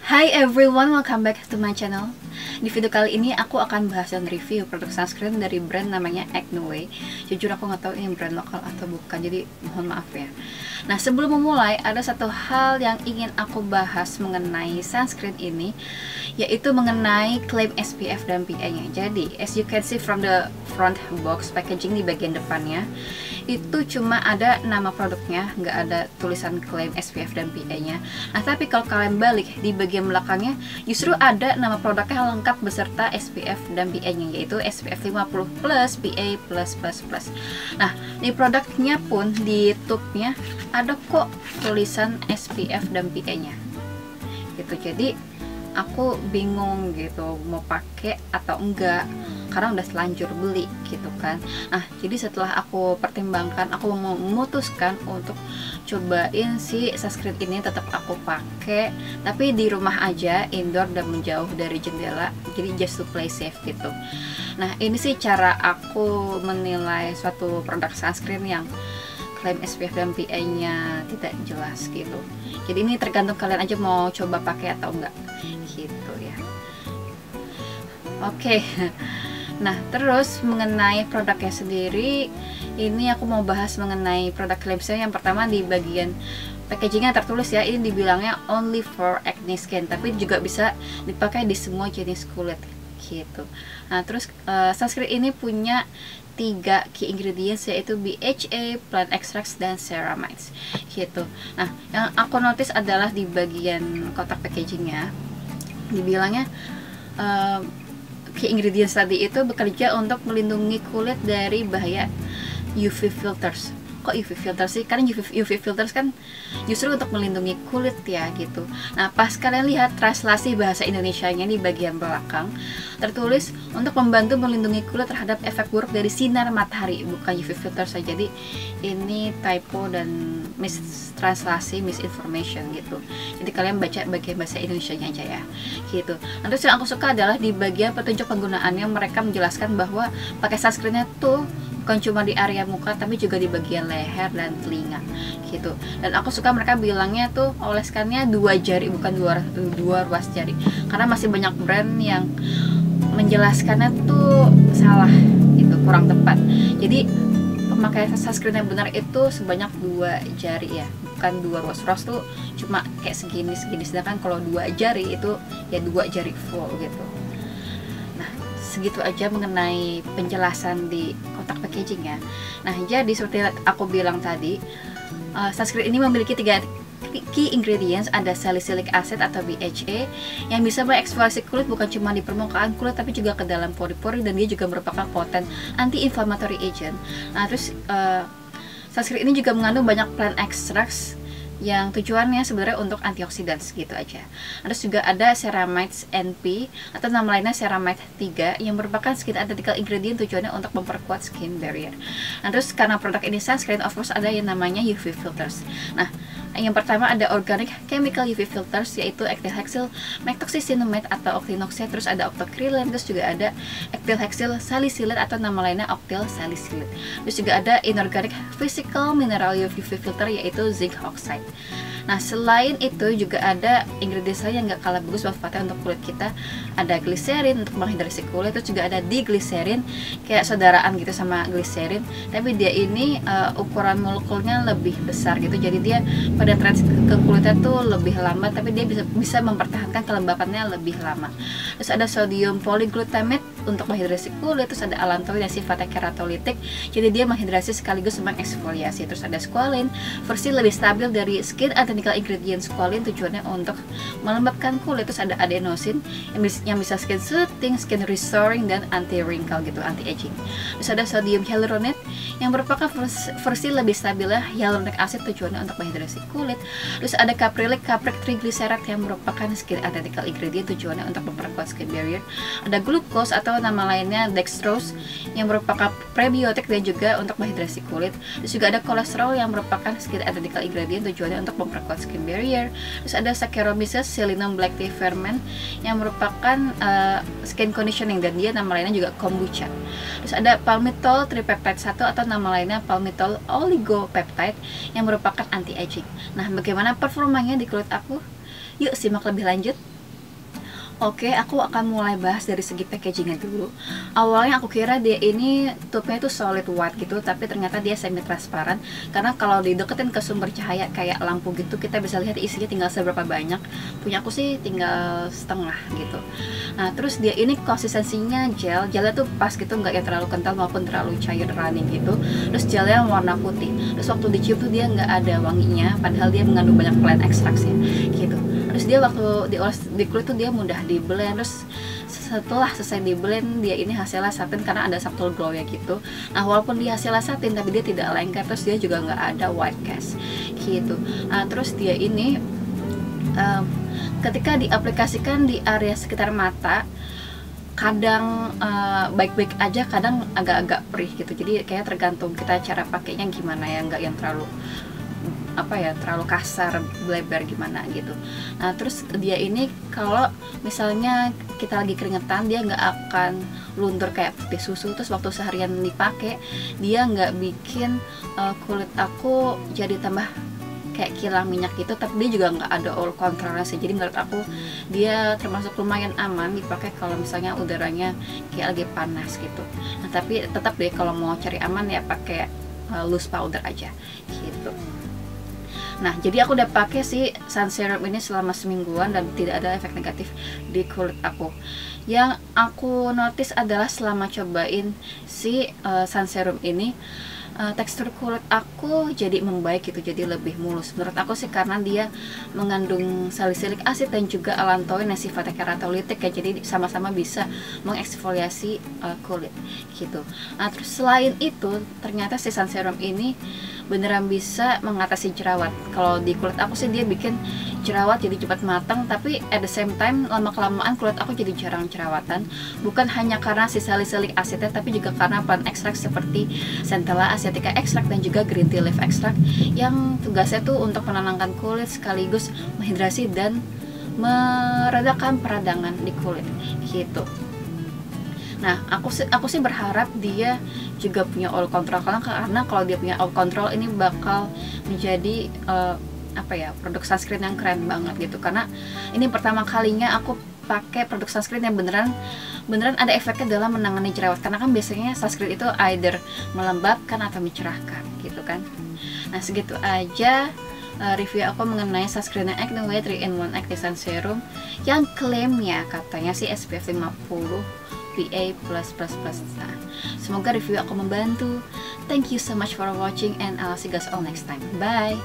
Hi everyone, welcome back to my channel. Di video kali ini aku akan bahas dan review produk sunscreen dari brand namanya Acneway. Jujur aku nggak tahu ini brand lokal atau bukan, jadi mohon maaf ya. Nah, sebelum memulai, ada satu hal yang ingin aku bahas mengenai sunscreen ini, yaitu mengenai klaim SPF dan PA-nya. Jadi, as you can see from the front box packaging di bagian depannya, itu cuma ada nama produknya, nggak ada tulisan klaim SPF dan PA-nya. Nah, tapi kalau kalian balik di bagian belakangnya, justru ada nama produknya lengkap beserta SPF dan PA-nya, yaitu SPF 50 plus PA plus plus plus. Nah, di produknya pun di tube-nya ada kok tulisan SPF dan PA-nya gitu. Jadi aku bingung gitu mau pakai atau enggak karena udah selanjur beli gitu kan. Nah, jadi setelah aku pertimbangkan, aku memutuskan untuk cobain si sunscreen ini, tetap aku pakai tapi di rumah aja, indoor dan menjauh dari jendela, jadi just to play safe gitu. Nah, ini sih cara aku menilai suatu produk sunscreen yang klaim SPF dan PA-nya tidak jelas gitu. Jadi ini tergantung kalian aja mau coba pakai atau enggak gitu ya. Oke. Nah, terus mengenai produknya sendiri, ini aku mau bahas mengenai produk klaimnya. Yang pertama di bagian packagingnya tertulis ya, ini dibilangnya only for acne skin, tapi juga bisa dipakai di semua jenis kulit gitu. Nah, terus sunscreen ini punya 3 key ingredients, yaitu BHA, plant extracts, dan ceramides gitu. Nah, yang aku notice adalah di bagian kotak packagingnya dibilangnya key ingredients tadi itu bekerja untuk melindungi kulit dari bahaya UV filters. Kok UV filters sih? Karena UV filters kan justru untuk melindungi kulit ya gitu. Nah, pas kalian lihat translasi bahasa Indonesianya di bagian belakang tertulis untuk membantu melindungi kulit terhadap efek buruk dari sinar matahari, bukan UV filters saja. Jadi ini typo dan mistranslasi, misinformation gitu. Jadi kalian baca bagian bahasa Indonesianya aja ya gitu. Nah, terus yang aku suka adalah di bagian petunjuk penggunaannya, mereka menjelaskan bahwa pakai sunscreennya tuh bukan cuma di area muka tapi juga di bagian leher dan telinga gitu. Dan aku suka mereka bilangnya tuh oleskannya 2 jari, bukan dua ruas jari, karena masih banyak brand yang menjelaskannya tuh salah gitu, kurang tepat. Jadi pemakaian sunscreen yang benar itu sebanyak 2 jari ya, bukan 2 ruas tuh cuma kayak segini, sedangkan kalau 2 jari itu ya 2 jari full gitu. Segitu aja mengenai penjelasan di kotak packaging ya. Nah, jadi seperti aku bilang tadi, sunscreen ini memiliki 3 key ingredients. Ada salicylic acid atau BHA yang bisa mengeksfoliasi kulit bukan cuma di permukaan kulit tapi juga ke dalam pori-pori, dan dia juga merupakan potent anti-inflammatory agent. Nah, terus sunscreen ini juga mengandung banyak plant extracts yang tujuannya sebenarnya untuk antioksidan, gitu aja. Terus juga ada ceramides NP atau nama lainnya ceramide 3 yang merupakan skin identical ingredient, tujuannya untuk memperkuat skin barrier. Nah, terus karena produk ini sunscreen, of course ada yang namanya UV filters. Nah, yang pertama ada organic chemical UV filters, yaitu ethylhexyl methoxycinnamide atau octinoxate, terus ada octocrylene, terus juga ada ethylhexyl salicylate atau nama lainnya octyl salicylate. Terus juga ada inorganic physical mineral UV filter, yaitu zinc oxide. Nah, selain itu juga ada ingredients lain yang gak kalah bagus manfaatnya untuk kulit kita. Ada glycerin untuk menghidrasi kulit, terus juga ada diglycerin, kayak saudaraan gitu sama glycerin, tapi dia ini ukuran molekulnya lebih besar gitu, jadi dia pada transit ke kulitnya tuh lebih lambat, tapi dia bisa mempertahankan kelembapannya lebih lama. Terus ada sodium polyglutamate untuk menghidrasi kulit, terus ada allantoin yang sifatnya keratolitik, jadi dia menghidrasi sekaligus mengeksfoliasi. Terus ada squalene, versi lebih stabil dari skin identical ingredient squalene, tujuannya untuk melembabkan kulit. Terus ada adenosine yang bisa skin soothing, skin restoring, dan anti wrinkle gitu, anti aging. Terus ada sodium hyaluronate yang merupakan versi lebih stabil hyaluronic acid, tujuannya untuk menghidrasi kulit. Terus ada caprylic triglyceride yang merupakan skin identical ingredient, tujuannya untuk memperkuat skin barrier. Ada glucose atau nama lainnya dextrose yang merupakan prebiotik dan juga untuk menghidrasi kulit. Terus juga ada kolesterol yang merupakan skin identical ingredient, tujuannya untuk memperkuat skin barrier. Terus ada Saccharomyces selinum black tea ferment yang merupakan skin conditioning, dan dia nama lainnya juga kombucha. Terus ada palmitol tripeptide 1 atau nama lainnya palmitol oligopeptide yang merupakan anti aging. Nah, bagaimana performanya di kulit aku? Yuk simak lebih lanjut. Oke, aku akan mulai bahas dari segi packagingnya dulu. Awalnya aku kira dia ini tube-nya itu solid white gitu, tapi ternyata dia semi transparan. Karena kalau dideketin ke sumber cahaya kayak lampu gitu, kita bisa lihat isinya tinggal seberapa banyak. Punya aku sih tinggal setengah gitu. Nah, terus dia ini konsistensinya gelnya tuh pas gitu, nggak yang terlalu kental maupun terlalu cair running gitu. Terus gelnya warna putih. Terus waktu dicium tuh dia nggak ada wanginya, padahal dia mengandung banyak plant extracts ya, gitu. Terus dia waktu dioles di kulit tuh dia mudah di blend. Terus setelah selesai di blend, dia ini hasilnya satin karena ada subtle glow ya gitu. Nah, walaupun dia hasilnya satin tapi dia tidak lengket, terus dia juga nggak ada white cast gitu. Nah, terus dia ini ketika diaplikasikan di area sekitar mata, kadang baik-baik aja, kadang agak-agak perih gitu. Jadi kayak tergantung kita cara pakainya gimana ya, nggak yang terlalu terlalu kasar, bleber gimana gitu. Nah, terus dia ini kalau misalnya kita lagi keringetan, dia nggak akan luntur kayak putih susu. Terus waktu seharian dipakai, dia nggak bikin kulit aku jadi tambah kayak kilang minyak gitu, tapi dia juga nggak ada oil controlnya sih. Jadi menurut aku dia termasuk lumayan aman dipakai kalau misalnya udaranya kayak lagi panas gitu. Nah, tapi tetap deh kalau mau cari aman ya pakai loose powder aja gitu. Nah, jadi aku udah pakai si sun serum ini selama semingguan dan tidak ada efek negatif di kulit aku. Yang aku notice adalah selama cobain si sun serum ini, tekstur kulit aku jadi membaik gitu, jadi lebih mulus. Menurut aku sih karena dia mengandung salicylic acid dan juga allantoin yang sifatnya keratolitik ya, jadi sama-sama bisa mengeksfoliasi kulit gitu. Nah, terus selain itu ternyata si sun serum ini beneran bisa mengatasi jerawat. Kalau di kulit aku sih dia bikin jerawat jadi cepat matang, tapi at the same time lama-kelamaan kulit aku jadi jarang jerawatan. Bukan hanya karena si salicylic acidnya, tapi juga karena plant extract seperti Centella asiatica extract dan juga green tea leaf extract yang tugasnya tuh untuk menenangkan kulit sekaligus menghidrasi dan meredakan peradangan di kulit gitu. Nah, aku sih berharap dia juga punya oil control, karena kalau dia punya oil control ini bakal menjadi produk sunscreen yang keren banget gitu. Karena ini pertama kalinya aku pakai produk sunscreen yang beneran ada efeknya dalam menangani jerawat. Karena kan biasanya sunscreen itu either melembabkan atau mencerahkan gitu kan. Nah, segitu aja review aku mengenai sunscreen Acne Way 3-in-1 Acne Sun Serum yang klaimnya katanya sih SPF 50 PA+++. Nah, semoga review aku membantu. Thank you so much for watching and I'll see you guys all next time. Bye.